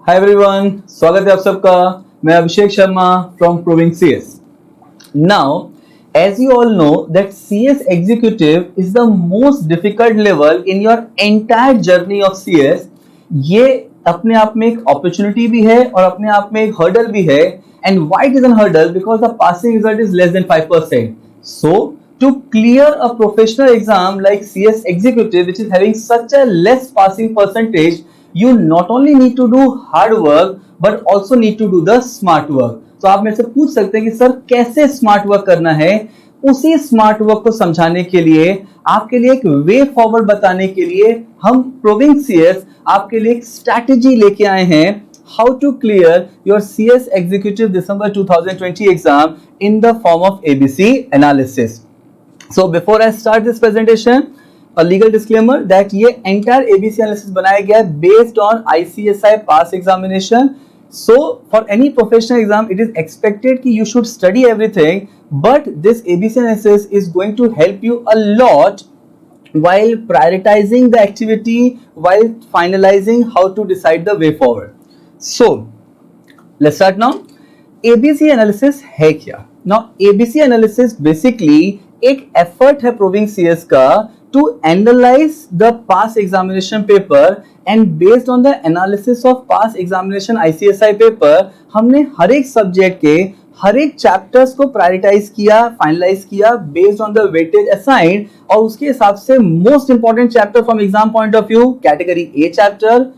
Hi everyone, स्वागत है आप सबका। मैं Abhishek Sharma from proving CS. Now as you all know that CS executive is the most difficult level in your entire journey of CS। ये अपने आप में एक अपॉर्चुनिटी भी है और अपने आप में एक हर्डल भी है। And why it is an hurdle? Because the passing result is less than 5%। So to clear a professional exam like CS executive which is having such a less passing percentage, you not only need to do hard work but also need to do the smart work। तो आप मेरे से पूछ सकते हैं कि sir कैसे smart work करना है। उसी स्मार्ट वर्क को समझाने के लिए, आपके लिए एक वे फॉरवर्ड बताने के लिए हम प्रूविंग सीएस आपके लिए एक स्ट्रैटेजी लेके आए हैं। How to clear your CS executive December 2020 exam in the form of ABC analysis। So before I start this presentation, a legal disclaimer that ये entire ABC analysis बनाया गया है based on ICSI pass examination। So for any professional exam, it is expected कि you should study everything, but this ABC analysis is going to help you a lot while prioritizing the activity, while finalizing how to decide the way forward। So let's start now। ABC analysis है क्या? Now ABC analysis basically एक effort है proving CS का to analyse the past examination paper and based on the analysis of past examination ICSI paper हमने हर एक subject के हर एक चैप्टर्स को प्रायोरिटाइज किया, फाइनलाइज किया based on the weightage assigned, और उसके हिसाब से most important chapter from exam point of view category A chapter,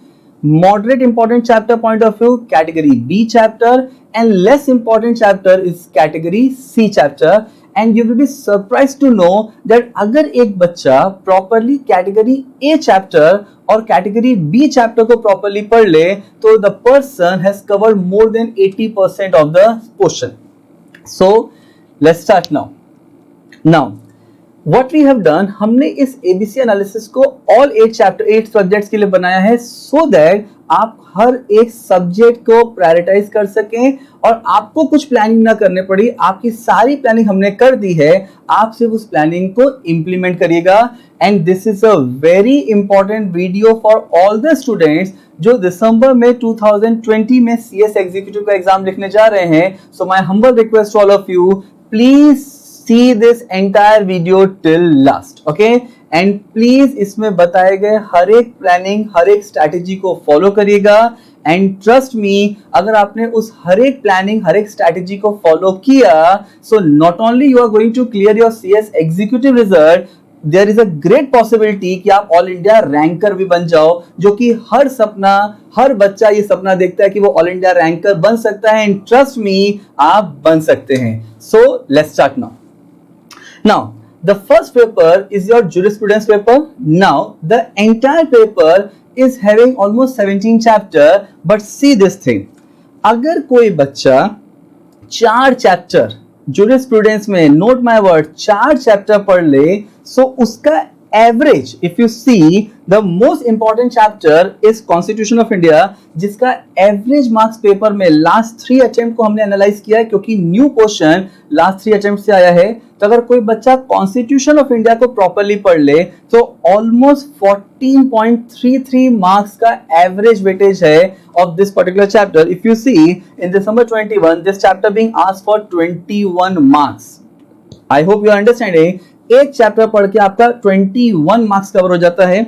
moderate important chapter point of view category B chapter, and less important chapter is category C chapter। and you will be surprised to know that अगर एक बच्चा properly category A chapter और category B chapter को properly पढ़ ले तो the person has covered more than 80% of the portion। so let's start now what we have done, हमने इस ABC एनालिसिस को all 8 सब्जेक्ट्स के लिए बनाया है so that आप हर एक सब्जेक्ट को प्रायोरिटाइज कर सकें और आपको कुछ प्लानिंग ना करने पड़ी। आपकी सारी प्लानिंग हमने कर दी है, आप सिर्फ उस प्लानिंग को इंप्लीमेंट करिएगा। And this is a very important video for all the students जो दिसंबर में 2020 में CS एग्जीक्यूटिव का एग्जाम लिखने जा रहे हैं। So my humble request to all of you, please see this entire video till last, okay? and please इसमें बताए गए हर एक प्लानिंग, हर एक स्ट्रैटेजी को फॉलो करिएगा। एंड ट्रस्ट मी, अगर आपने उस हर एक प्लानिंग, हर एक स्ट्रैटेजी को फॉलो किया, so not only you are going to clear your CS executive result, there is a great possibility कि आप ऑल इंडिया रैंकर भी बन जाओ, जो कि हर बच्चा ये सपना देखता है कि वो ऑल इंडिया रैंकर बन सकता है। एंड ट्रस्ट मी, आप बन सकते हैं। So let's start now. Now, the first paper is your jurisprudence paper. Now, the entire paper is having almost 17 chapter, but see this thing. अगर कोई बच्चा 4 चैप्टर jurisprudence में, note my word, 4 चैप्टर पढ़ ले, so उसका average, if you see the most important chapter is constitution of India, जिसका average marks paper में last 3 attempt को हमने एनालाइज किया है क्योंकि न्यू क्वेश्चन लास्ट 3 अटेम्प्ट से आया है। तो अगर कोई बच्चा कॉन्स्टिट्यूशन ऑफ इंडिया को प्रॉपरली पढ़ ले तो ऑलमोस्ट 14.33 मार्क्स का एवरेज वेटेज है of this particular chapter. If you see in December 21 this chapter being asked for 21 marks. I hope you are understanding. एक चैप्टर पढ़ के आपका 21 मार्क्स कवर हो जाता है।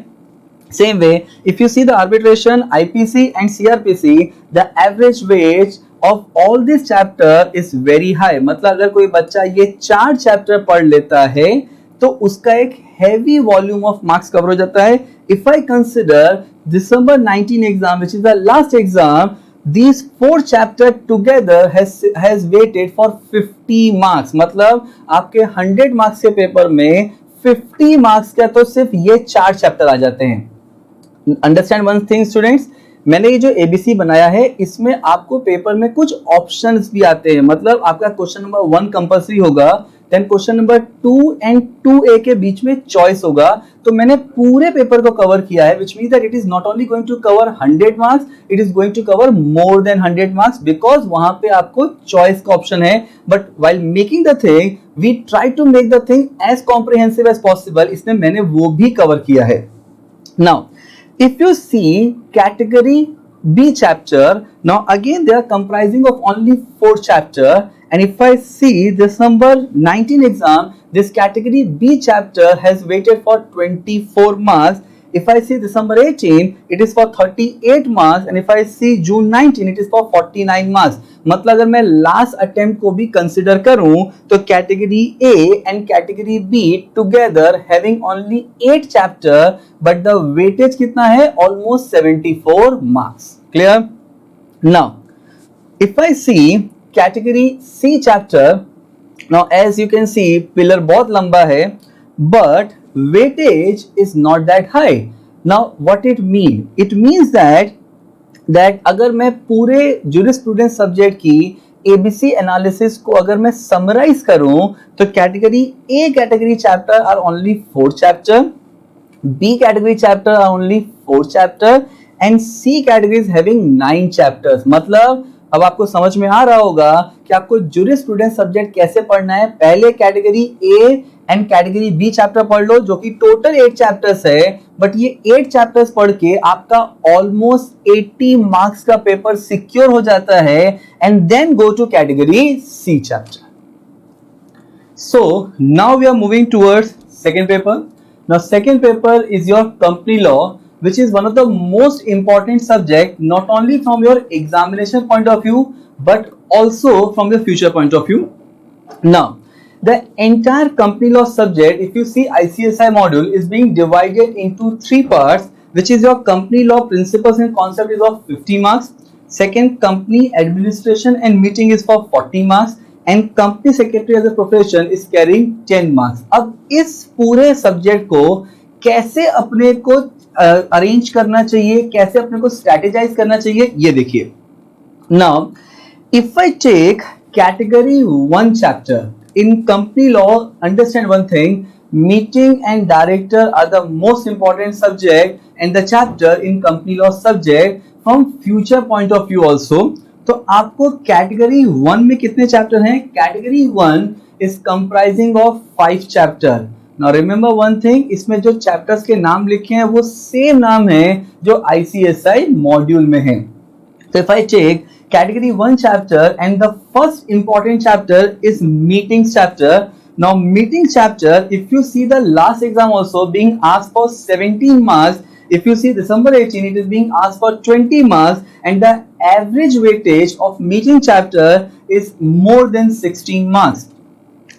Same way if you see the arbitration, IPC and CRPC, the average weight of all this chapter is very high. मतलब अगर कोई बच्चा ये 4 चैप्टर पढ़ लेता है तो उसका एक heavy volume of marks cover हो जाता है। If I consider December 19 exam which is the last exam, these 4 chapter together has weighted for 50 marks। मतलब आपके 100 मार्क्स के पेपर में 50 मार्क्स का तो सिर्फ ये 4 चैप्टर आ जाते हैं। अंडरस्टैंड वन थिंग स्टूडेंट्स, मैंने ये जो ABC बनाया है इसमें आपको पेपर में कुछ ऑप्शंस भी आते हैं। मतलब आपका क्वेश्चन नंबर 1 कंपल्सरी होगा, then question number 2 and 2A के बीच में चॉइस होगा। तो मैंने पूरे पेपर को कवर किया है, which means that it is not only going to cover 100 marks, it is going to cover more than 100 marks because वहां पे आपको चॉइस का ऑप्शन है। But while making the thing, we try to make the thing as comprehensive as possible, इसमें मैंने वो भी cover किया है। Now, if you see category B chapter. Now again they are comprising of only 4 chapter, and if I see this number 19 exam, this category B chapter has weighted for 24 marks. If I see December 18, it is for 38 marks, and if I see June 19, it is for 49 marks. मतलब अगर मैं last attempt को भी consider करूं तो category A and category B together having only 8 chapter, but the weightage कितना है, almost 74 marks. Clear? Now if I see category C chapter, now as you can see pillar बहुत लंबा है, but weightage is not that high. Now what it mean? It means that अगर मैं पूरे jurisprudence subject की ABC analysis को अगर मैं समराइज करूं तो category A category chapter are only 4 chapter, B category chapter are only 4 chapter, and C category is having 9 chapters. मतलब अब आपको समझ में आ रहा होगा कि आपको ज्यूरिस्प्रूडेंस सब्जेक्ट कैसे पढ़ना है. पहले category A and category B chapter पढ़ लो जो कि टोटल 8 चैप्टर्स है, बट ये 8 चैप्टर्स पढ़ के आपका ऑलमोस्ट 80 मार्क्स का पेपर सिक्योर हो जाता है, and then go to category C chapter. So now we are moving towards second paper. Now second paper is your company law, which is one of the most important subject, not only from your examination point of view but also from your future point of view. Now the entire company law subject, if you see ICSI module, is being divided into 3 parts, which is your company law principles and concept is of 50 marks, second company administration and meeting is for 40 marks, and company secretary as a profession is carrying 10 marks. अब इस पूरे subject को कैसे अपने को arrange करना चाहिए, कैसे अपने को स्ट्रेटेजाइज करना चाहिए, ये देखिए. Now if I take category 1 chapter in company law, understand one thing, meeting and director are the most important subject and the chapter in company law subject from future point of view also. तो आपको category 1 में कितने chapter हैं? Category 1 is comprising of 5 chapter. Now remember one thing, इसमें जो chapters के नाम लिखे हैं वो सेम नाम है जो ICSI मॉड्यूल में है. So if I take category 1 chapter and the first important chapter is meetings chapter. Now meeting chapter, if you see the last exam also being asked for 17 marks, if you see December 18 it is being asked for 20 marks, and the average weightage of meeting chapter is more than 16 marks.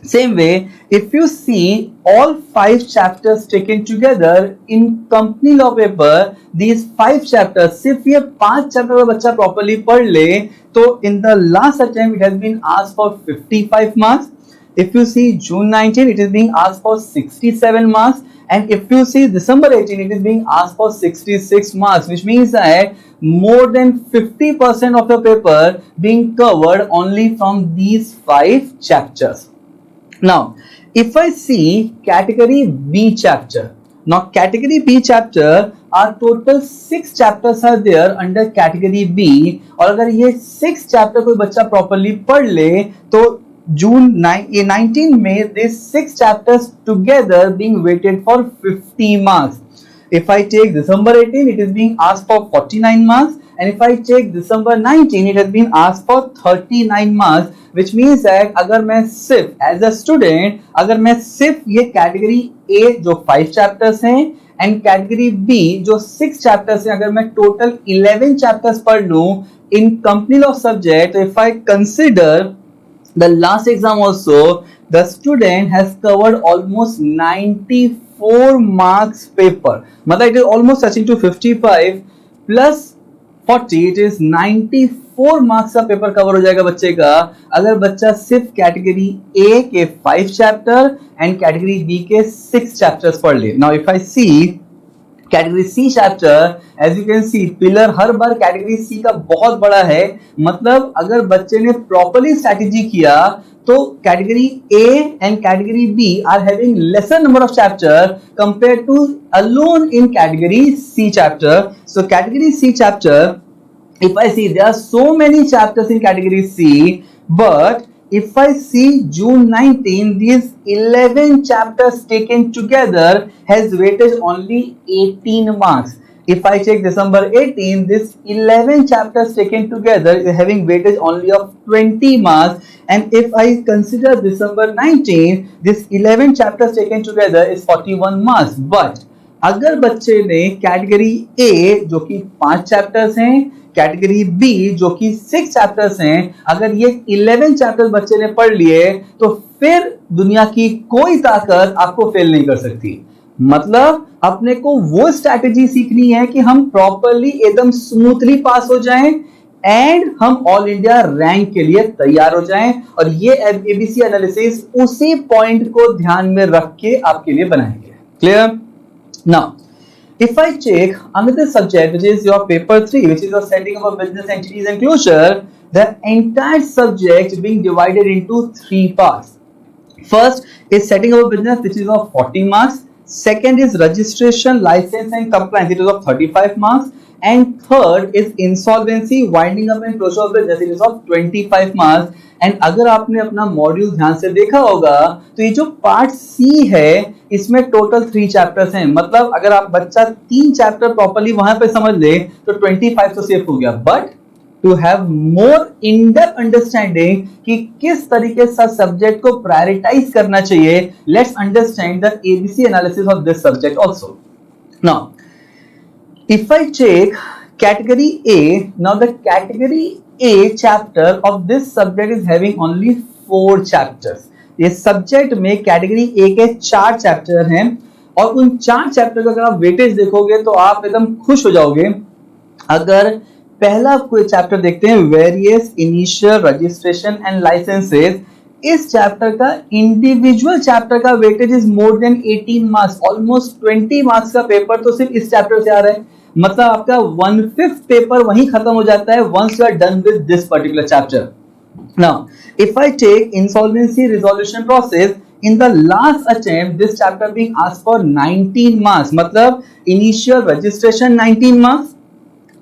Same way, if you see all 5 chapters taken together in company law paper, these 5 chapters, सिर्फ ये 5 chapter का बच्चा properly पढ़ ले तो in the last attempt it has been asked for 55 marks. If you see June 19, it is being asked for 67 marks, and if you see December 18, it is being asked for 66 marks, which means that more than 50% of the paper being covered only from these 5 chapters. Now if I see category B chapter, now category B chapter are total 6 chapters are there under category B, और अगर ये 6 chapter कोई बच्चा properly पढ़ ले तो June 19 में these 6 chapters together being weighted for 50 marks. If I take December 18, it is being asked for 49 marks, and if I take December 19, it has been asked for 39 marks, which means that अगर मैं सिर्फ as a student, अगर मैं सिर्फ ये category A जो 5 chapters हैं and category B जो 6 चैप्टर्स हैं, अगर मैं टोटल 11 चैप्टर्स पढ़ लूं in company law subject, if I consider the last exam also, the student has covered almost 94 marks paper. मतलब it is almost touching to 55 plus 40, it is 94 marks का paper cover हो जाएगा बच्चे का अगर बच्चा सिर्फ कैटेगरी A के 5 चैप्टर एंड कैटेगरी B के 6 चैप्टर्स पढ़ ले. Now if I see category C chapter, as you can see pillar हर बार कैटेगरी सी का बहुत बड़ा है. मतलब अगर बच्चे ने प्रॉपरली स्ट्रैटेजी किया तो category A and category B are having lesser number of chapter compare to alone in category C chapter. So category C chapter, if I see there are so many chapters in category C, but if I see June 19, these 11 chapters taken together has weightage only 18 marks. If I check December 18, this 11 chapters taken together is having weightage only of 20 marks. And if I consider December 19, this 11 chapters taken together is 41 marks. But अगर बच्चे ने category A जो कि 5 chapters हैं, category B जो कि 6 chapters हैं, अगर ये 11 चैप्टर्स बच्चे ने पढ़ लिए तो फिर दुनिया की कोई ताकत आपको फेल नहीं कर सकती। मतलब अपने को वो स्ट्रैटेजी सीखनी है कि हम प्रॉपरली एकदम स्मूथली पास हो जाएं एंड हम ऑल इंडिया रैंक के लिए तैयार हो जाएं। और ये एबीसी एनालिसिस उसी पॉइंट को ध्यान में रख के आपके लिए बनाएंगे। Clear? Now if I check another subject which is your paper 3, which is your setting up of business entities and closure, the entire subject being divided into 3 parts. First is setting up a business, which is of 40 marks. Second is registration, license and compliance, it is of 35 marks. And third is insolvency, winding up and closure of business, it is of 25 marks. And अगर आपने अपना module ध्यान से देखा होगा तो ये जो पार्ट सी है इसमें टोटल 3 चैप्टर्स हैं। मतलब अगर आप बच्चा 3 चैप्टर प्रॉपर्ली वहां पे समझ ले तो 25 तो सेफ हो गया। But to have more in depth understanding कि किस तरीके से सब्जेक्ट को प्रायोरिटाइज करना चाहिए, let's understand the ABC analysis of this subject also. Now if I check category A, now the category A chapter of this subject is having only 4 chapters. ये subject में category A के 4 chapter हैं और उन 4 chapter का अगर आप weightage देखोगे तो आप एकदम खुश हो जाओगे। अगर पहला कोई चैप्टर देखते हैं various initial registration and licences, इस चैप्टर का इंडिविजुअल चैप्टर का weightage is more than 18 marks, almost 20 marks का पेपर तो सिर्फ इस चैप्टर से आ रहा है। मतलब आपका 1/5 पेपर वहीं खत्म हो जाता है once you are done with this particular chapter. Now, if I take insolvency resolution process, in the last attempt, this chapter being asked for 19 marks. मतलब initial registration 19 marks,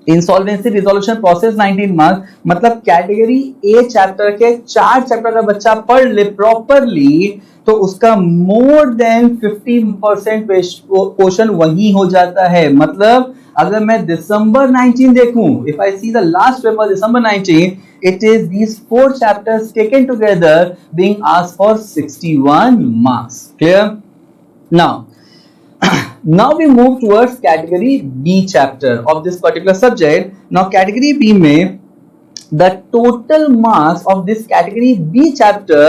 insolvency resolution process 19 marks. मतलब category A chapter के 4 chapter का बच्चा पढ़ ले properly तो उसका more than 50% portion वही हो जाता है। मतलब अगर मैं दिसंबर 19 देखूं, if I C the last paper December 19, it is these 4 chapters taken together being asked for 61 marks. Clear? Now we move towards category B chapter of this particular subject. Now category B में the total marks of this category B chapter,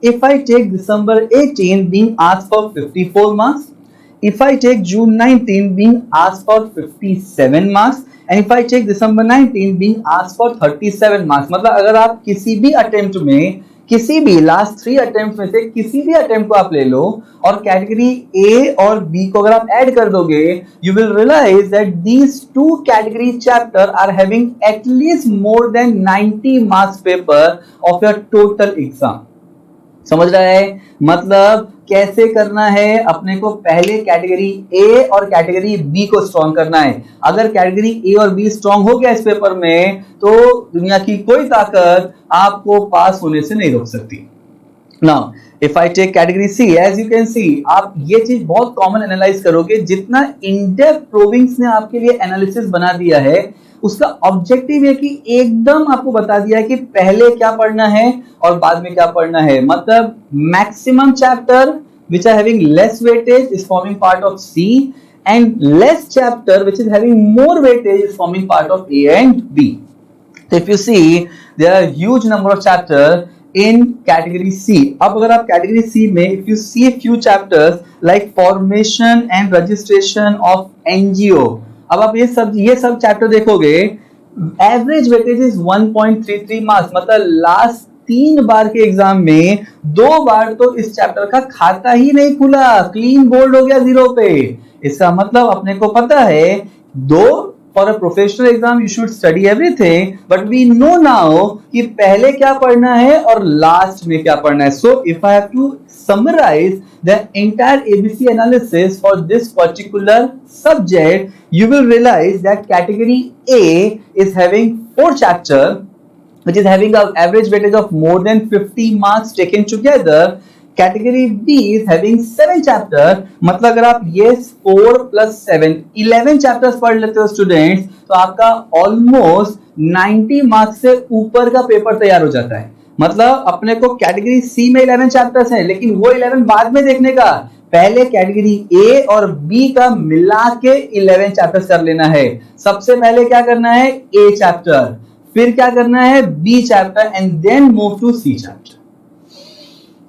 if I take December 18 being asked for 54 marks, if I take June 19 being asked for 57 marks, and if I take December 19 being asked for 37 marks. मतलब अगर आप किसी भी attempt में, किसी भी last 3 attempt में से किसी भी अटेम्प्ट को आप ले लो और कैटेगरी ए और बी को अगर आप ऐड कर दोगे, you will realise that these 2 category chapter are having at least more than 90 marks paper of your total exam. समझ रहा है? मतलब कैसे करना है, अपने को पहले कैटेगरी ए और कैटेगरी बी को स्ट्रॉन्ग करना है। अगर कैटेगरी ए और बी स्ट्रॉन्ग हो गया इस पेपर में तो दुनिया की कोई ताकत आपको पास होने से नहीं रोक सकती। Now if I take category C, as you can see, आप ये चीज बहुत कॉमन एनालाइज करोगे। जितना इन डेप्थ प्रोविंग्स ने आपके लिए एनालिसिस बना दिया है उसका ऑब्जेक्टिव है कि एकदम आपको बता दिया है कि पहले क्या पढ़ना है और बाद में क्या पढ़ना है। मतलब maximum chapter which are having less weightage is forming part of C, and less chapter which is having more weightage is forming part of A and B. So if you see there are huge number of chapters in category C. अब अगर आप category C में if you see a few chapters like formation and registration of NGO, अब आप ये सब chapter देखोगे, average weightage is 1.33 marks. मतलब लास्ट 3 बार के एग्जाम में 2 बार तो इस चैप्टर का खाता ही नहीं खुला, क्लीन बोल्ड हो गया 0 पे। इसका मतलब अपने को पता है though for a professional exam you should study everything, but we know now कि पहले क्या पढ़ना है और लास्ट में क्या पढ़ना है। So if I have to summarize the entire ABC analysis for this particular subject, you will realize that category A is having 4 chapters which is having an average weightage of more than 50 marks taken together. Category B is having 7 chapter, मतलब अगर आप ये 4 + 7 11 chapters पढ़ लेते हो students, तो आपका almost 90 marks से ऊपर का पेपर तैयार हो जाता है। मतलब अपने को कैटेगरी सी में 11 चैप्टर्स हैं, लेकिन वो 11 बाद में देखने का, पहले कैटेगरी ए और बी का मिला के 11 चैप्टर्स कर लेना है। सबसे पहले क्या करना है, ए चैप्टर, फिर क्या करना है, B chapter, and then move to C chapter.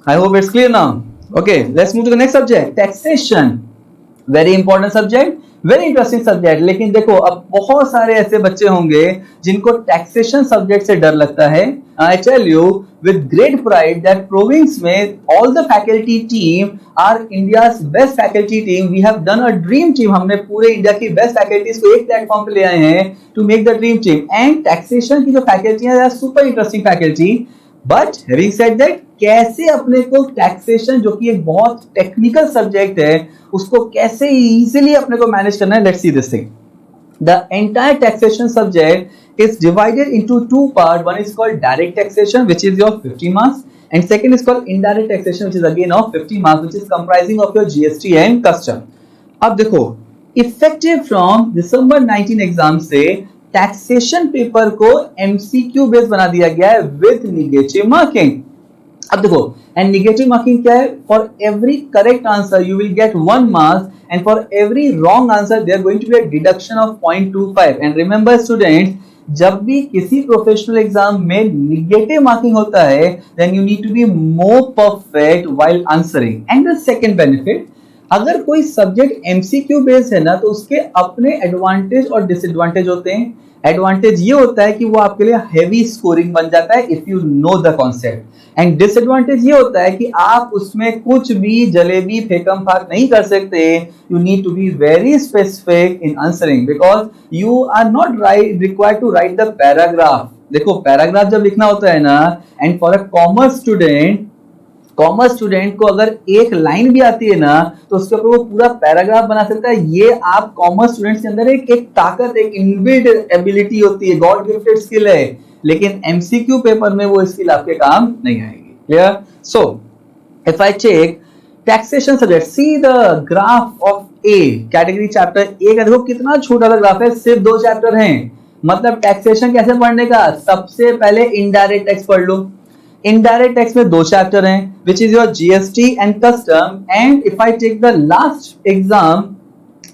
I hope it's clear now. Okay, let's move to the next subject, taxation. Very important subject, very interesting subject. लेकिन देखो अब बहुत सारे ऐसे बच्चे होंगे जिनको taxation subject से डर लगता है। I tell you with great pride that Province में all the faculty team are India's best faculty team. We have done a dream team. हमने पूरे इंडिया की best faculties को एक प्लेटफॉर्म पे ले आए हैं to make the dream team. And taxation की जो faculty है, they are super interesting faculty. But having said that, कैसे अपने को टैक्सेशन जो कि एक बहुत टेक्निकल सब्जेक्ट है उसको कैसे इजीली अपने को मैनेज करना है, let's see this thing. The entire taxation subject is divided into 2 part. One is called direct taxation which is your 50 marks, and second is called indirect taxation which is again of 50 marks, which is comprising of your GST and custom. अब देखो, effective from December 19 exam से taxation paper को MCQ base बना दिया गया है with negative marking. अब देखो, एंड नेगेटिव मार्किंग क्या है, for every correct answer you will get 1 marks, and for every wrong answer there going to be a deduction of 0.25। And remember students, जब भी किसी प्रोफेशनल एग्जाम में negative marking होता है, then you need to be more perfect while answering. And the second benefit, अगर कोई subject MCQ based है ना, तो उसके अपने एडवांटेज और डिसएडवांटेज होते हैं। एडवांटेज ये होता है कि वो आपके लिए हेवी स्कोरिंग बन जाता है if you know the concept, and disadvantage ये होता है कि आप उसमें कुछ भी जलेबी फेंकम फाक नहीं कर सकते। You need to be very specific in answering because you are not required to write the paragraph. देखो, पैराग्राफ जब लिखना होता है ना, and for a commerce student को अगर एक लाइन भी आती है ना, तो उसके ऊपर वो पूरा पैराग्राफ बना सकता है। ये आप कॉमर्स स्टूडेंट्स के अंदर एक ताकत, एक इनबिल्ट एबिलिटी होती है, गॉड गिफ्टेड स्किल है, लेकिन एमसीक्यू पेपर में वो स्किल आपके काम नहीं आएगी। Clear? So if I take taxation subject, see the graph of A category chapter A का, देखो कितना छोटा सा ग्राफ है, सिर्फ 2 चैप्टर हैं। मतलब टैक्सेशन कैसे पढ़ने का, सबसे पहले इनडायरेक्ट टैक्स पढ़ लो। इनडायरेक्ट टैक्स में 2 चैप्टर हैं which is your GST and custom, and if I take the last exam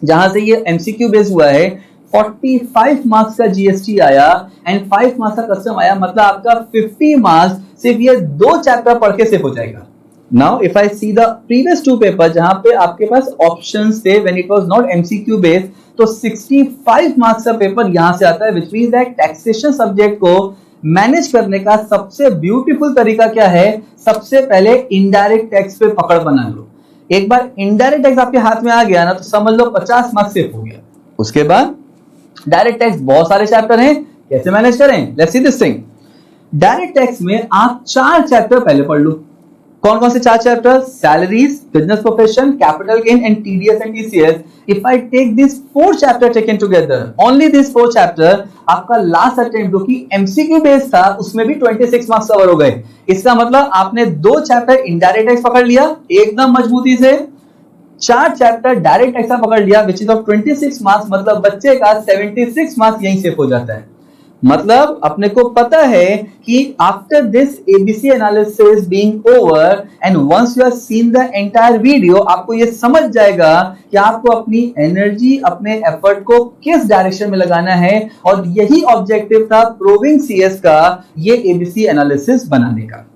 जहां से ये MCQ बेस हुआ है, 45 मार्क्स का GST आया एंड 5 मार्क्स का कस्टम आया, मतलब आपका 50 मार्क्स सिर्फ ये 2 चैप्टर पढ़ के सिर्फ हो जाएगा। Now if I see the previous 2 paper जहां पे आपके पास ऑप्शंस थे when it was not MCQ based, तो 65 मार्क्स का पेपर यहां से आता है, which means that taxation subject को मैनेज करने का सबसे ब्यूटीफुल तरीका क्या है, सबसे पहले इनडायरेक्ट टैक्स पे पकड़ बना लो। एक बार इनडायरेक्ट टैक्स आपके हाथ में आ गया ना, तो समझ लो 50 मार्क्स सेव हो गया। उसके बाद डायरेक्ट टैक्स बहुत सारे चैप्टर हैं, कैसे मैनेज करें, let's see this thing. Direct tax में आप 4 चैप्टर पहले पढ़ लो। कौन कौन से 4 chapter, salaries, business profession, capital gain and TDS and TCS. If I take this 4 chapter taken together, only this 4 chapter, आपका लास्ट अटेम्प्ट जो कि एमसीक्यू बेस्ड था उसमें भी 26 मार्क्स कवर हो गए। इसका मतलब आपने 2 चैप्टर इनडायरेक्ट टैक्स पकड़ लिया एकदम मजबूती से, 4 चैप्टर डायरेक्ट टैक्स पकड़ लिया विच इज ऑफ 26 मार्क्स, मतलब बच्चे का 76 मार्क्स यहीं से हो जाता है। मतलब अपने को पता है कि after this ABC analysis being over and once you have seen the entire video, आपको ये समझ जाएगा कि आपको अपनी एनर्जी, अपने एफर्ट को किस डायरेक्शन में लगाना है, और यही ऑब्जेक्टिव था प्रोविंग सीएस का ये एबीसी एनालिसिस बनाने का।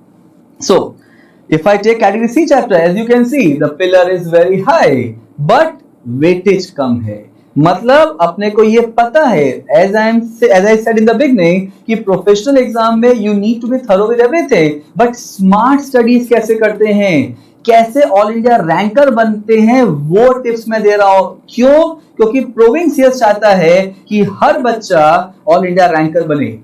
सो if I take category C chapter, as you can see the pillar is very high but weightage कम है। मतलब अपने को ये पता है, as I said in the beginning, कि प्रोफेशनल एग्जाम में you need to be thorough with everything, but smart studies कैसे करते हैं, कैसे ऑल इंडिया रैंकर बनते हैं, वो टिप्स मैं दे रहा हूं। क्यों? क्योंकि प्रोविंग सीएस चाहता है कि हर बच्चा ऑल इंडिया रैंकर बने।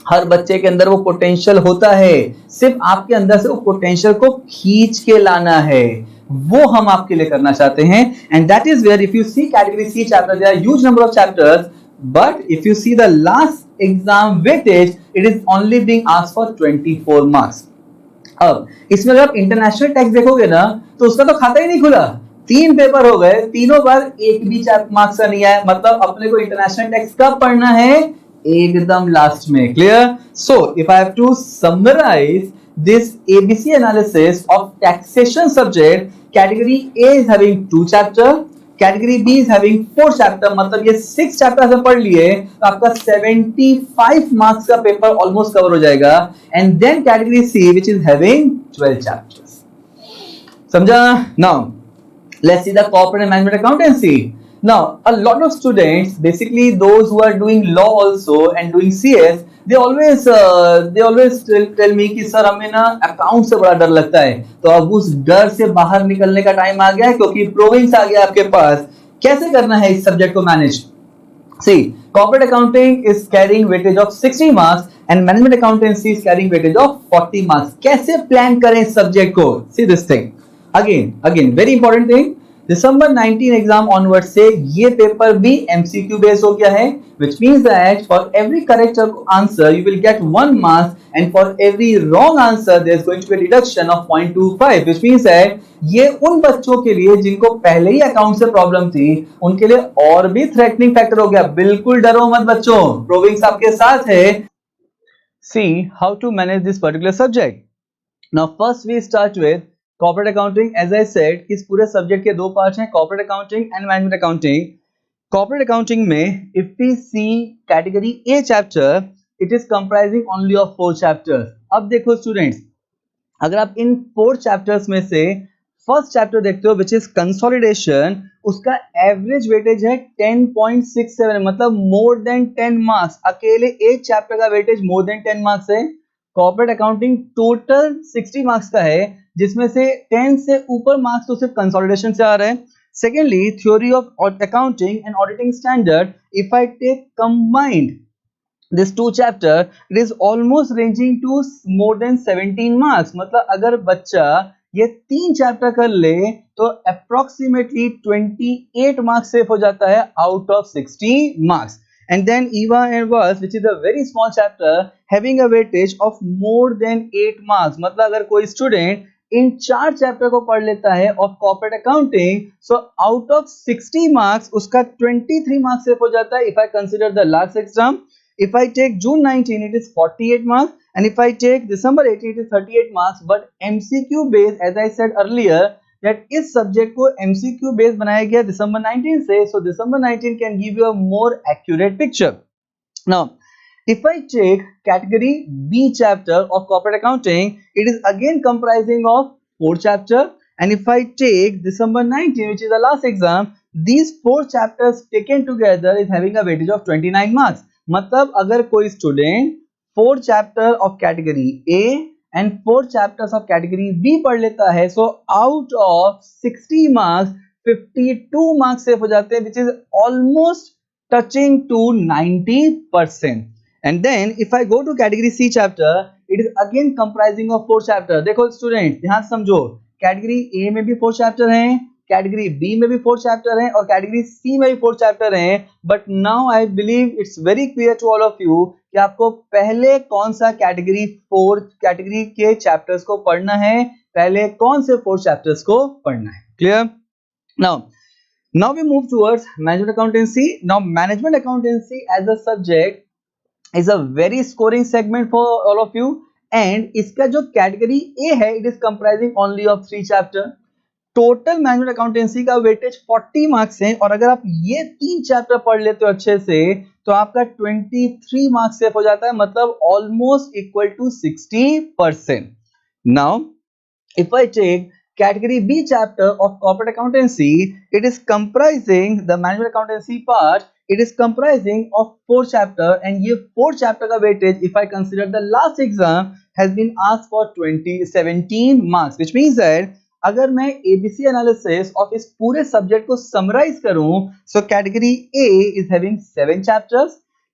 हर बच्चे के अंदर वो पोटेंशियल होता है, सिर्फ आपके अंदर से वो पोटेंशियल को खींच के लाना है, वो हम आपके लिए करना चाहते हैं। And that is where if you see category C chapter, there are huge number of chapters, but if you see the last exam weightage, it is only being asked for 24 marks. अब इसमें अगर आप international tax देखोगे ना तो उसका तो खाता ही नहीं खुला, 3 पेपर हो गए, तीनों बार एक भी मार्क्स का नहीं आया, मतलब अपने को इंटरनेशनल टैक्स कब पढ़ना है, एकदम लास्ट में। Clear? So if I have to summarise this ABC analysis of taxation subject, category A is having 2 chapter, category B is having 4 chapter, मतलब ये 6 chapter से पढ़ लिए तो आपका 75 मार्क्स का पेपर ऑलमोस्ट कवर हो जाएगा। And then category C which is having 12 chapters। समझा? Now let's see the corporate and management accountancy. Now a lot of students, basically those who are doing law also and doing CS, they always tell me कि sir हमें ना account से बड़ा डर लगता है। तो अब उस डर से बाहर निकलने का टाइम आ गया है, क्योंकि प्रोविंस आ गया आपके पास। कैसे करना है इस सब्जेक्ट को manage? See, corporate accounting is carrying weightage of 60 marks and management accountancy is carrying weightage of 40 marks. कैसे प्लान करें इस सब्जेक्ट को? See this thing. Again, very important thing. December 19 exam onward से ये पेपर भी MCQ based हो गया है, which means that for every correct answer you will get 1 mark and for every wrong answer there is going to be a deduction of 0.25, which means that ये उन बच्चों के लिए जिनको पहले ही अकाउंट से प्रॉब्लम थी उनके लिए और भी थ्रेटनिंग फैक्टर हो गया। बिल्कुल डरो मत बच्चों, प्रोविंस आपके साथ है। See how to manage this particular subject. Now first we start with corporate accounting. As I said, इस पूरे सब्जेक्ट के 2 पार्ट हैं, corporate accounting and management accounting. Corporate accounting में if we see category A chapter, it is comprising only of 4 chapters. अब देखो students, अगर आप इन 4 chapters में से फर्स्ट चैप्टर देखते हो विच इज कंसोलिडेशन, उसका एवरेज वेटेज है 10.67, मतलब मोर देन 10 मार्क्स। अकेले एक चैप्टर का वेटेज मोर देन 10 मार्क्स है। कॉर्पोरेट अकाउंटिंग टोटल 60 मार्क्स का है, जिसमें से 10 से ऊपर मार्क्स तो सिर्फ कंसोलिडेशन से आ रहे हैं। Secondly, theory of accounting and auditing standard, if I take combined this 2 chapter, it is almost ranging to more than 17 marks। मतलब अगर बच्चा ये 3 चैप्टर कर ले तो approximately 28 मार्क्स सेव हो जाता है out of 60 marks। And then EVA and VAS, which is a very small chapter having a weightage of more than 8 marks। मतलब अगर कोई स्टूडेंट इन 4 चैप्टर को पढ़ लेता है of corporate accounting, so out of 60 marks उसका 23 marks save हो जाता है। If I consider the last exam, if I take June 19 it is 48 marks and if I take December 18 it is 38 marks, but MCQ based, as I said earlier that इस subject को MCQ based बनाया गया December 19 से, so December 19 can give you a more accurate picture. Now if I take category B chapter of corporate accounting, it is again comprising of 4 chapter, and if I take December 19 which is the last exam, these 4 chapters taken together is having a weightage of 29 marks। मतलब अगर कोई student 4 chapter of category A and 4 chapters of category B पढ़ लेता है, so out of 60 marks 52 marks save हो जाते हैं, which is almost touching to 90%। And then if I go to category C chapter, it is again comprising of 4 chapter. देखो student ध्यान समझो, category A में भी 4 चैप्टर हैं, कैटेगरी बी में भी 4 चैप्टर हैं और कैटेगरी सी में भी 4 चैप्टर हैं। But now I believe it's very clear to all of you कि आपको पहले कौन सा कैटेगरी के चैप्टर्स को पढ़ना है, पहले कौन से 4 चैप्टर्स को पढ़ना है। Clear? Now we move towards management accountancy. Now management accountancy as a subject is a very scoring segment for all of you, and इसका जो कैटेगरी ए है it is comprising only of 3 chapter. Total management accountancy का weightage 40 marks है, और अगर आप ये 3 chapter पढ़ लेते हो अच्छे से तो आपका 23 मार्क्स सेव हो जाता है, मतलब almost equal to 60%। Now if I take category B chapter of corporate accountancy, it is comprising the management accountancy part, it is comprising of 4 chapter, and ये 4 chapter का weightage if I consider the last exam has been asked for 17 marks, which means that अगर मैं ABC analysis of इस पूरे subject को summarise करूं, so category A is having 7 chapters,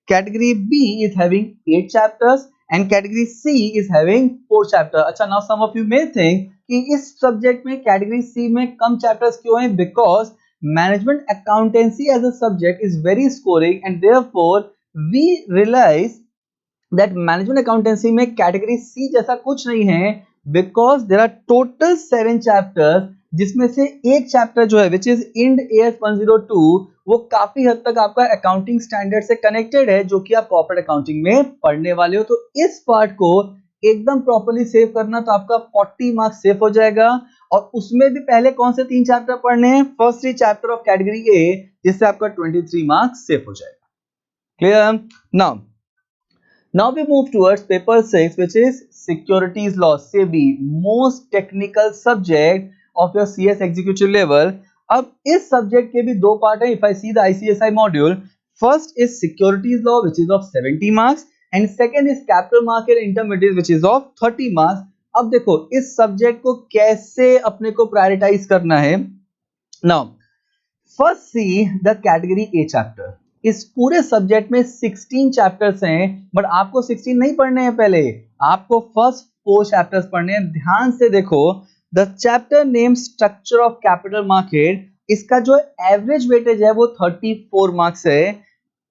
category B is having 8 chapters and category C is having 4 chapter. अच्छा, now some of you may think कि इस subject में कैटेगरी C में कम chapters क्यों हैं? Because management accountancy as a subject is very scoring and therefore we realise that management accountancy में category C जैसा कुछ नहीं है, because there are total 7 chapters, जिसमें से एक चैप्टर जो है विच इज इंड एएस 102, वो काफी हद तक आपका अकाउंटिंग स्टैंडर्ड से कनेक्टेड है, जो कि आप कॉर्पोरेट अकाउंटिंग में पढ़ने वाले हो। तो इस पार्ट को एकदम प्रॉपर्ली सेव करना, तो आपका 40 मार्क्स सेव हो जाएगा। और उसमें भी पहले कौन से 3 चैप्टर पढ़ने हैं? फर्स्ट 3 चैप्टर ऑफ कैटेगरी ए, जिससे आपका 23 मार्क्स सेव हो जाएगा। Clear? Now we move towards paper 6, which is securities law, SEBI, most technical subject of your CS executive level. अब इस सब्जेक्ट के भी 2 पार्ट है। If I see the ICSI module, first is securities law, which is of 70 marks, and second is capital market intermediate, which is of 30 marks. अब देखो इस subject को कैसे अपने को प्रायोरिटाइज करना है। Now first see the category A chapter. इस पूरे सब्जेक्ट में 16 चैप्टर्स हैं, बट आपको 16 नहीं पढ़ने हैं, पहले आपको फर्स्ट 4 चैप्टर्स पढ़ने हैं। ध्यान से देखो, the chapter name structure of capital market, इसका जो एवरेज वेटेज है वो 34 मार्क्स है।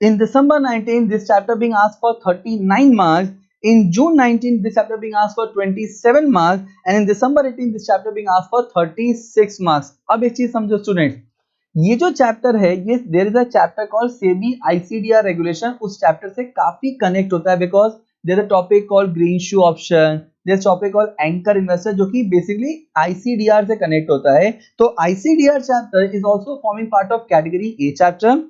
इन दिसंबर 19 this chapter being asked for 39 marks, in June 19 this chapter being asked for 27 marks, and in December 18 this chapter being asked for 36 marks. अब एक चीज समझो students, ये जो चैप्टर है, ये there is a chapter called SEBI ICDR regulation, उस chapter से काफी कनेक्ट होता है, because there is a topic called green shoe option, there is topic called anchor investor, जो कि बेसिकली आईसीडीआर से कनेक्ट होता है। तो ICDR chapter is also forming part of category A chapter,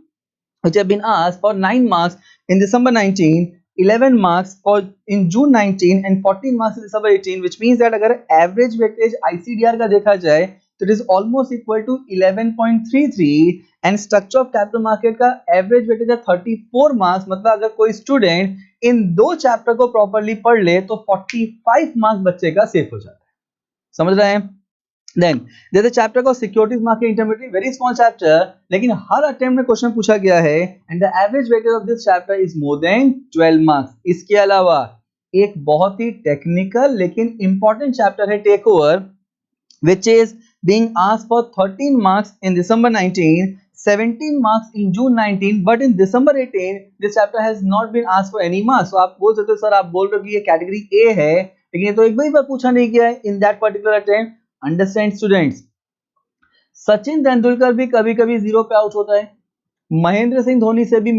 which have been asked for 9 marks in December 19, 11 marks for in June 19 and 14 marks in December 18, which means that अगर average weightage ICDR का देखा जाए तो it is almost equal to 11.33, and structure of capital market का average weightage है 34 marks। मतलब अगर कोई स्टूडेंट इन 2 चैप्टर को प्रॉपर्ली पढ़ ले तो 45 मार्क्स बच्चे का सेफ हो जाता है। समझ रहे हैं? Then there's a chapter called securities market intermediate, very small chapter, लेकिन हर अटेम्प्ट में क्वेश्चन पूछा गया है, and the average weightage of this chapter is more than 12 marks. इसके अलावा एक बहुत ही टेक्निकल लेकिन इंपॉर्टेंट चैप्टर है take over, which is being asked for 13 marks in December 19, 17 marks in June 19, but in December 18 this chapter has not been asked for any marks. So आप बोल सकते हो सर, आप बोल रहे हो कि ये कैटेगरी ए है, लेकिन ये तो एक बार पूछा नहीं गया है in that particular attempt. Understand students, Sachin Tendulkar भी कभी कभी 0 पे आउट होता है, महेंद्र सिंह धोनी से भी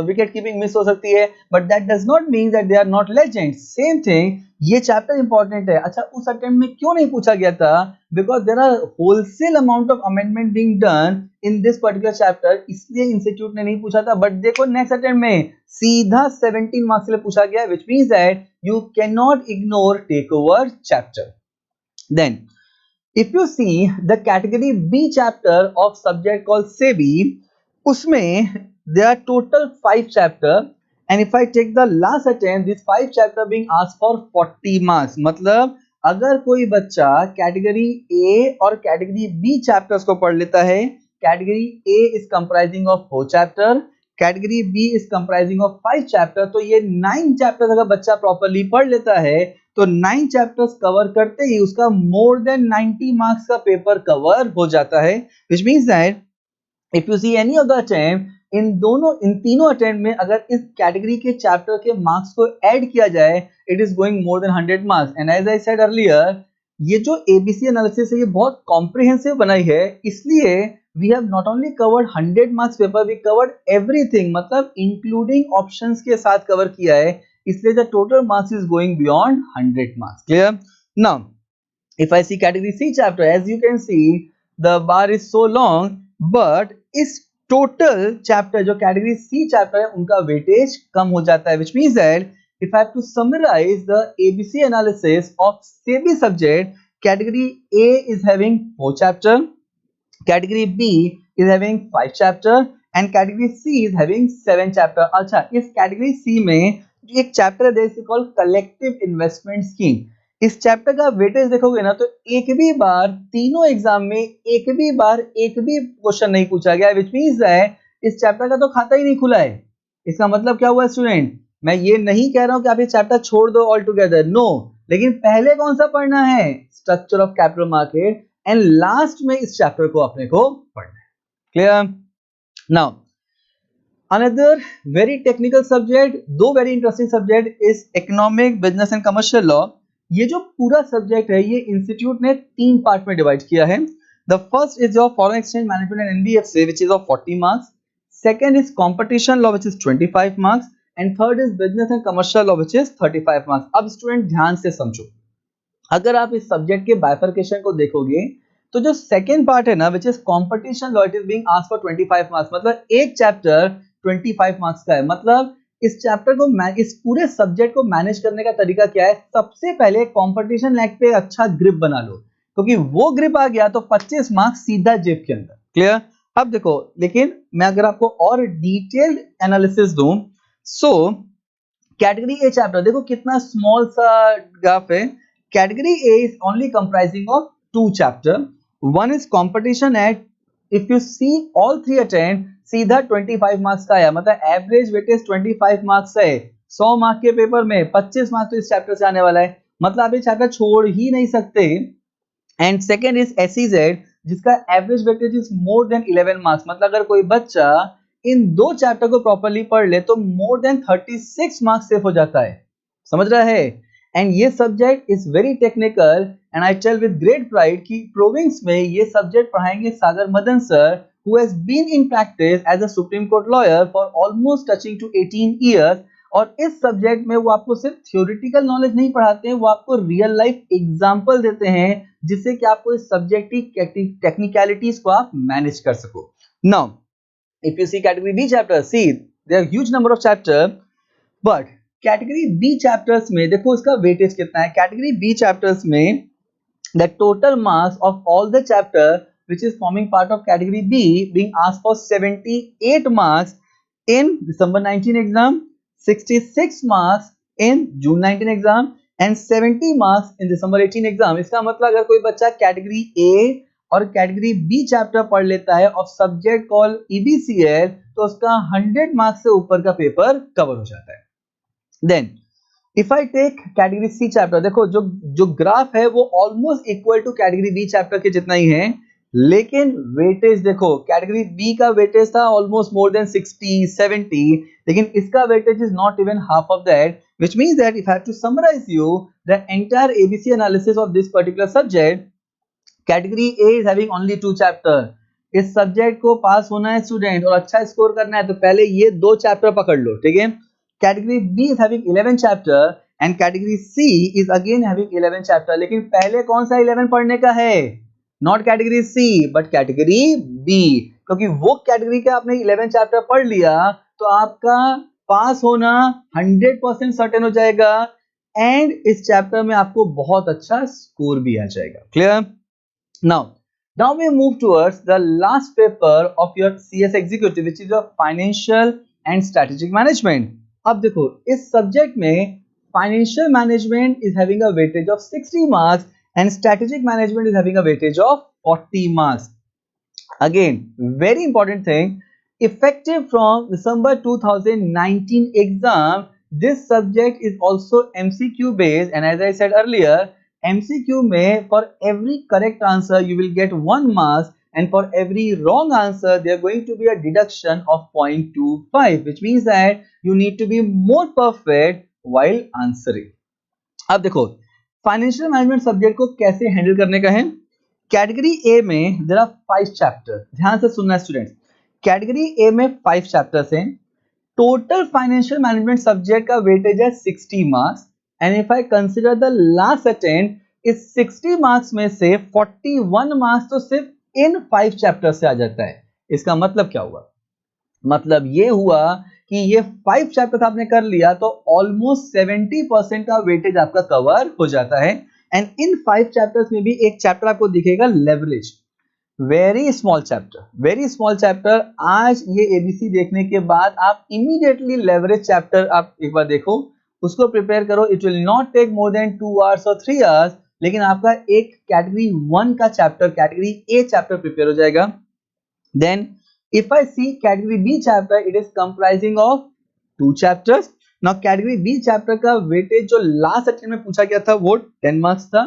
विकेट कीपिंग मिस हो सकती है, but that does not mean that they are not legends. Same thing, ये चैप्टर इंपॉर्टेंट है। अच्छा, उस अटेम्प्ट में क्यों नहीं पूछा गया था? Because there are wholesale amount of amendment being done in this particular chapter, इसलिए इंस्टीट्यूट ने नहीं पूछा था। बट देखो नेक्स्ट अटेम्प्ट में सीधा 17 मार्क्स के लिए पूछा गया, which means that you can not ignore take over chapter. Then if you see the category B chapter of subject called SEBI, उसमें there are total 5 chapter, and if I take the last attempt, this 5 chapter being asked for 40 marks. मतलब अगर कोई बच्चा category A और category B chapters को पढ़ लेता है, category A is comprising of 4 chapter, category B is comprising of 5 chapter, तो ये 9 चैप्टर्स अगर बच्चा प्रॉपर्ली पढ़ लेता है तो 9 चैप्टर्स कवर करते ही उसका मोर देन 90 मार्क्स का पेपर कवर हो जाता है, which means that if you see any of the attempt, इन तीनों अटेम्प्ट में अगर इस कैटेगरी के चैप्टर के मार्क्स को ऐड किया जाए, it is going more than 100 marks. And as I said earlier, ये जो एबीसी एनालिसिस है ये बहुत कॉम्प्रिहेंसिव बनाई है, इसलिए we have not only covered 100 marks paper, we covered everything, मतलब इंक्लूडिंग ऑप्शंस के साथ कवर किया है, इसलिए the total marks is going beyond 100 marks. Clear? Now if I see category C chapter, as you can see the bar is so long, but इस total chapter जो category C chapter है उनका weightage कम हो जाता है, which means that if I have to summarize the ABC analysis of SEBI subject, category A is having 4 chapter, category B is having 5 chapter, and category C is having 7 chapter. अच्छा, इस category C में एक chapter है जिसे called collective investment scheme. इस chapter का weightage देखोगे ना तो एक भी बार तीनों एग्जाम में एक भी क्वेश्चन नहीं पूछा गया, which means that इस चैप्टर का तो खाता ही नहीं खुला है। इसका मतलब क्या हुआ स्टूडेंट? मैं ये नहीं कह रहा हूं कि आप ये चैप्टर छोड़ दो ऑल टुगेदर, नो, लेकिन पहले कौन सा पढ़ना है? Structure of capital market, and last में इस चैप्टर को अपने को पढ़ना है। Clear? Now another very technical subject, though very interesting subject, is economic, business and commercial law. ये जो पूरा सब्जेक्ट है ये इंस्टीट्यूट ने 3 पार्ट में डिवाइड किया है. The first is your foreign exchange management and NBFC which is of 40 marks. Second is competition law which is 25 marks and third is business and commercial law which is 35 marks. अब student ध्यान से समझो, अगर आप इस subject के bifurcation को देखोगे तो जो सेकंड पार्ट है ना which is competition law, it is being asked for 25 marks. मतलब एक चैप्टर 25 मार्क्स का है. मतलब इस चैप्टर को इस पूरे सब्जेक्ट को मैनेज करने का तरीका क्या है, सबसे पहले कंपटीशन एक्ट पे अच्छा ग्रिप बना लो, क्योंकि वो ग्रिप आ गया तो 25 मार्क्स सीधा जेब के अंदर. क्लियर? अब देखो, लेकिन मैं अगर आपको और डिटेल्ड एनालिसिस दूं, सो कैटेगरी ए चैप्टर देखो कितना स्मॉल सा ग्राफ है. Category A is only comprising of 2 chapter. One is competition act. If you see all 3 attempt सीधा 25 मार्क्स का आया. मतलब एवरेज वेटेज 25 मार्क्स है. 100 मार्क्स के पेपर में 25 मार्क्स तो इस चैप्टर से आने वाला है. मतलब आप ये चैप्टर छोड़ ही नहीं सकते. एंड सेकेंड इज एसईजेड जिसका average weightage is more then 11 marks. मतलब अगर कोई बच्चा इन 2 चैप्टर को प्रॉपर्ली पढ़ ले तो मोर देन 36 मार्क्स सेव हो जाता है. समझ रहा है? एंड ये subject is very technical and I tell with great pride कि प्रोविंस में ये सब्जेक्ट पढ़ाएंगे Sagar Madan sir, who has been in practice as a Supreme Court lawyer for almost touching to 18 years. और इस सब्जेक्ट में वो आपको सिर्फ थ्योरेटिकल नॉलेज नहीं पढ़ाते हैं, वो आपको रियल लाइफ एग्जांपल देते हैं जिससे कि आपको इस सब्जेक्ट की टेक्निकलिटीज को आप मैनेज कर सको. Now if you see category B chapter, see there are huge number of chapter, but category B chapters में देखो इसका वेटेज कितना है. कैटेगरी बी चैप्टर्स में the total marks of all the chapter which is forming part of category B being asked for 78 marks in December 19 exam, 66 marks in June 19 exam and 70 marks in December 18 exam. इसका मतलब अगर कोई बच्चा category A और category B chapter पढ़ लेता है और सब्जेक्ट कॉल EBCL तो उसका 100 मार्क्स से ऊपर का पेपर कवर हो जाता है. Then if I take category C chapter, देखो जो ग्राफ है वो almost equal to category B chapter के जितना ही है, लेकिन वेटेज देखो कैटेगरी बी का वेटेज था ऑलमोस्ट मोर देन 60-70, लेकिन इसका weightage is not even half of that, which means that if I have to summarize you the entire ABC analysis of this particular subject, category A is having only 2 chapter. इस subject को पास होना है student और अच्छा score करना है तो पहले ये 2 चैप्टर पकड़ लो. ठीक है? Category B is having 11 chapter and category C is again having 11 chapter. लेकिन पहले कौन सा 11 पढ़ने का है? Not category C but category B. क्योंकि वो कैटेगरी का आपने 11 चैप्टर पढ़ लिया तो आपका पास होना 100% सर्टेन हो जाएगा एंड इस चैप्टर में आपको बहुत अच्छा स्कोर भी आ जाएगा. Clear? Now we move towards the last paper of your CS executive which is your financial and strategic management. अब देखो इस सब्जेक्ट में financial management is having a weightage of 60 marks and strategic management is having a weightage of 40 marks. Again very important thing, effective from December 2019 exam this subject is also MCQ based and as I said earlier MCQ में for every correct answer you will get 1 marks and for every wrong answer there are going to be a deduction of 0.25, which means that you need to be more perfect while answering. अब देखो financial management subject को कैसे handle करने का है. Category ए में there are 5 chapter. ध्यान से सुनना स्टूडेंट्स, कैटेगरी ए में 5 चैप्टर्स हैं. टोटल फाइनेंशियल मैनेजमेंट सब्जेक्ट का वेटेज है 60 marks and if I consider the last attempt इस 60 मार्क्स में से 41 मार्क्स तो सिर्फ इन 5 चैप्टर से आ जाता है. इसका मतलब क्या हुआ? मतलब ये हुआ कि ये 5 चैप्टर आपने कर लिया तो ऑलमोस्ट 70% का वेटेज आपका कवर हो जाता है. एंड इन 5 चैप्टर्स में भी एक चैप्टर आपको दिखेगा लेवरेज, वेरी स्मॉल चैप्टर. आज ये एबीसी देखने के बाद आप इमीडिएटली लेवरेज चैप्टर आप एक बार देखो, उसको प्रिपेयर करो. It will not take more than 2 hours और 3 आवर्स, लेकिन आपका एक कैटेगरी 1 का chapter category A chapter prepare हो जाएगा. Then if I see category B chapter, it is comprising of 2 chapters. Now category B chapter का weightage जो last attempt में पूछा गया था वो 10 मार्क्स था.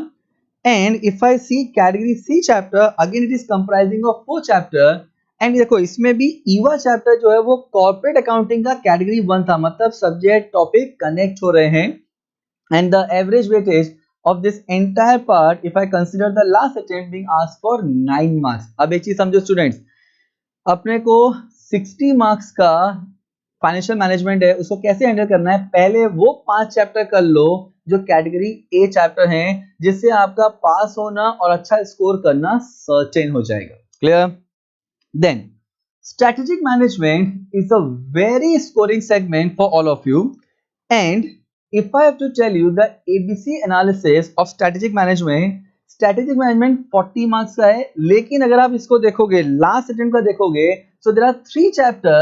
And if I see category C chapter, again it is comprising of 4 chapter. And देखो इसमें भी ईवा चैप्टर जो है वो कॉर्पोरेट अकाउंटिंग का कैटेगरी 1 था. मतलब सब्जेक्ट टॉपिक कनेक्ट हो रहे हैं and the average weightage of this entire part if I consider the last attempt being asked for 9 marks. अब एक चीज समझो स्टूडेंट्स, अपने को 60 मार्क्स का फाइनेंशियल मैनेजमेंट है, उसको कैसे हैंडल करना है, पहले वो 5 चैप्टर कर लो जो कैटेगरी ए चैप्टर हैं, जिससे आपका पास होना और अच्छा स्कोर करना सर्टेन हो जाएगा. Clear? Then strategic management is a very scoring segment for all of you, and if I have to tell you the ABC analysis of strategic management 40 marks का है, लेकिन अगर आप इसको देखोगे लास्ट अटेम्प्ट का देखोगे, so there are 3 चैप्टर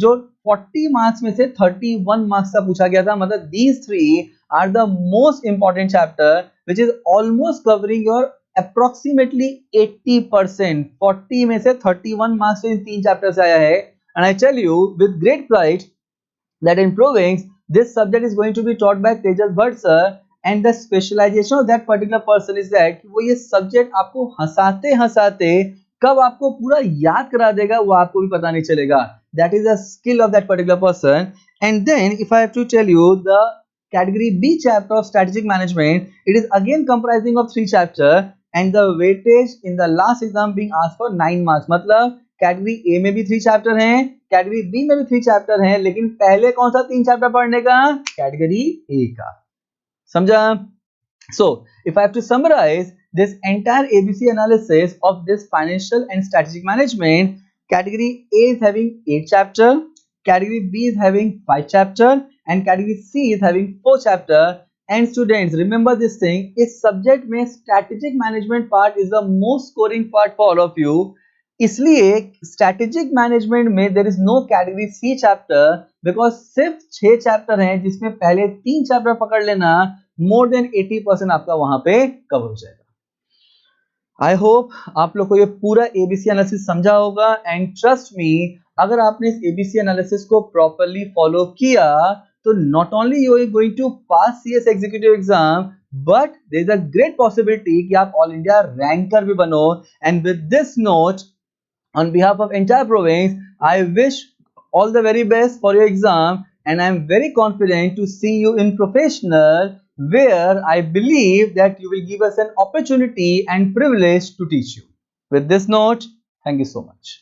जो 40 मार्क्स में से 31 मार्क्स का पूछा गया था. मतलब these 3 are the most important chapter which is almost covering your approximately 80%. 40 में से 31 मार्क्स तो इन 3 चैप्टर से आया है. And I tell you with great pride that in Provings this subject is going to be taught by Tejas Bhatt sir, and the specialization of that particular person is that वो ये subject आपको हंसाते हंसाते कब आपको पूरा याद करा देगा वो आपको भी पता नहीं चलेगा. That is a skill of that particular person. And then if I have to tell you the category B chapter of strategic management, it is again comprising of 3 chapters and the weightage in the last exam being asked for 9 marks. मतलब category A में भी 3 chapter हैं, category B में भी 3 chapter हैं, लेकिन पहले कौन सा 3 चैप्टर पढ़ने का? कैटेगरी ए का. समझा? So if I have to summarize this entire ABC analysis of this financial and strategic management, category A is having 8 chapter, category B is having 5 chapter, and category C is having 4 chapter. And students remember this thing, इस subject में strategic management part is the most scoring part for all of you. इसलिए strategic management में there is no category C chapter because सिर्फ 6 chapter हैं जिसमें पहले 3 chapter पकड़ लेना, more than 80% आपका वहां पे कवर हो जाएगा. आई होप आप लोग को ये पूरा एबीसी एनालिसिस समझा होगा. एंड ट्रस्ट मी, अगर आपने इस एबीसी एनालिसिस को प्रॉपरली फॉलो किया तो not only you are going to pass CS executive exam, but there is a great possibility कि आप ऑल इंडिया रैंकर भी बनो. And with this note, on behalf of entire Provings, I wish all the very best for your exam, and I am very confident to see you in professional, where I believe that you will give us an opportunity and privilege to teach you. With this note, thank you so much.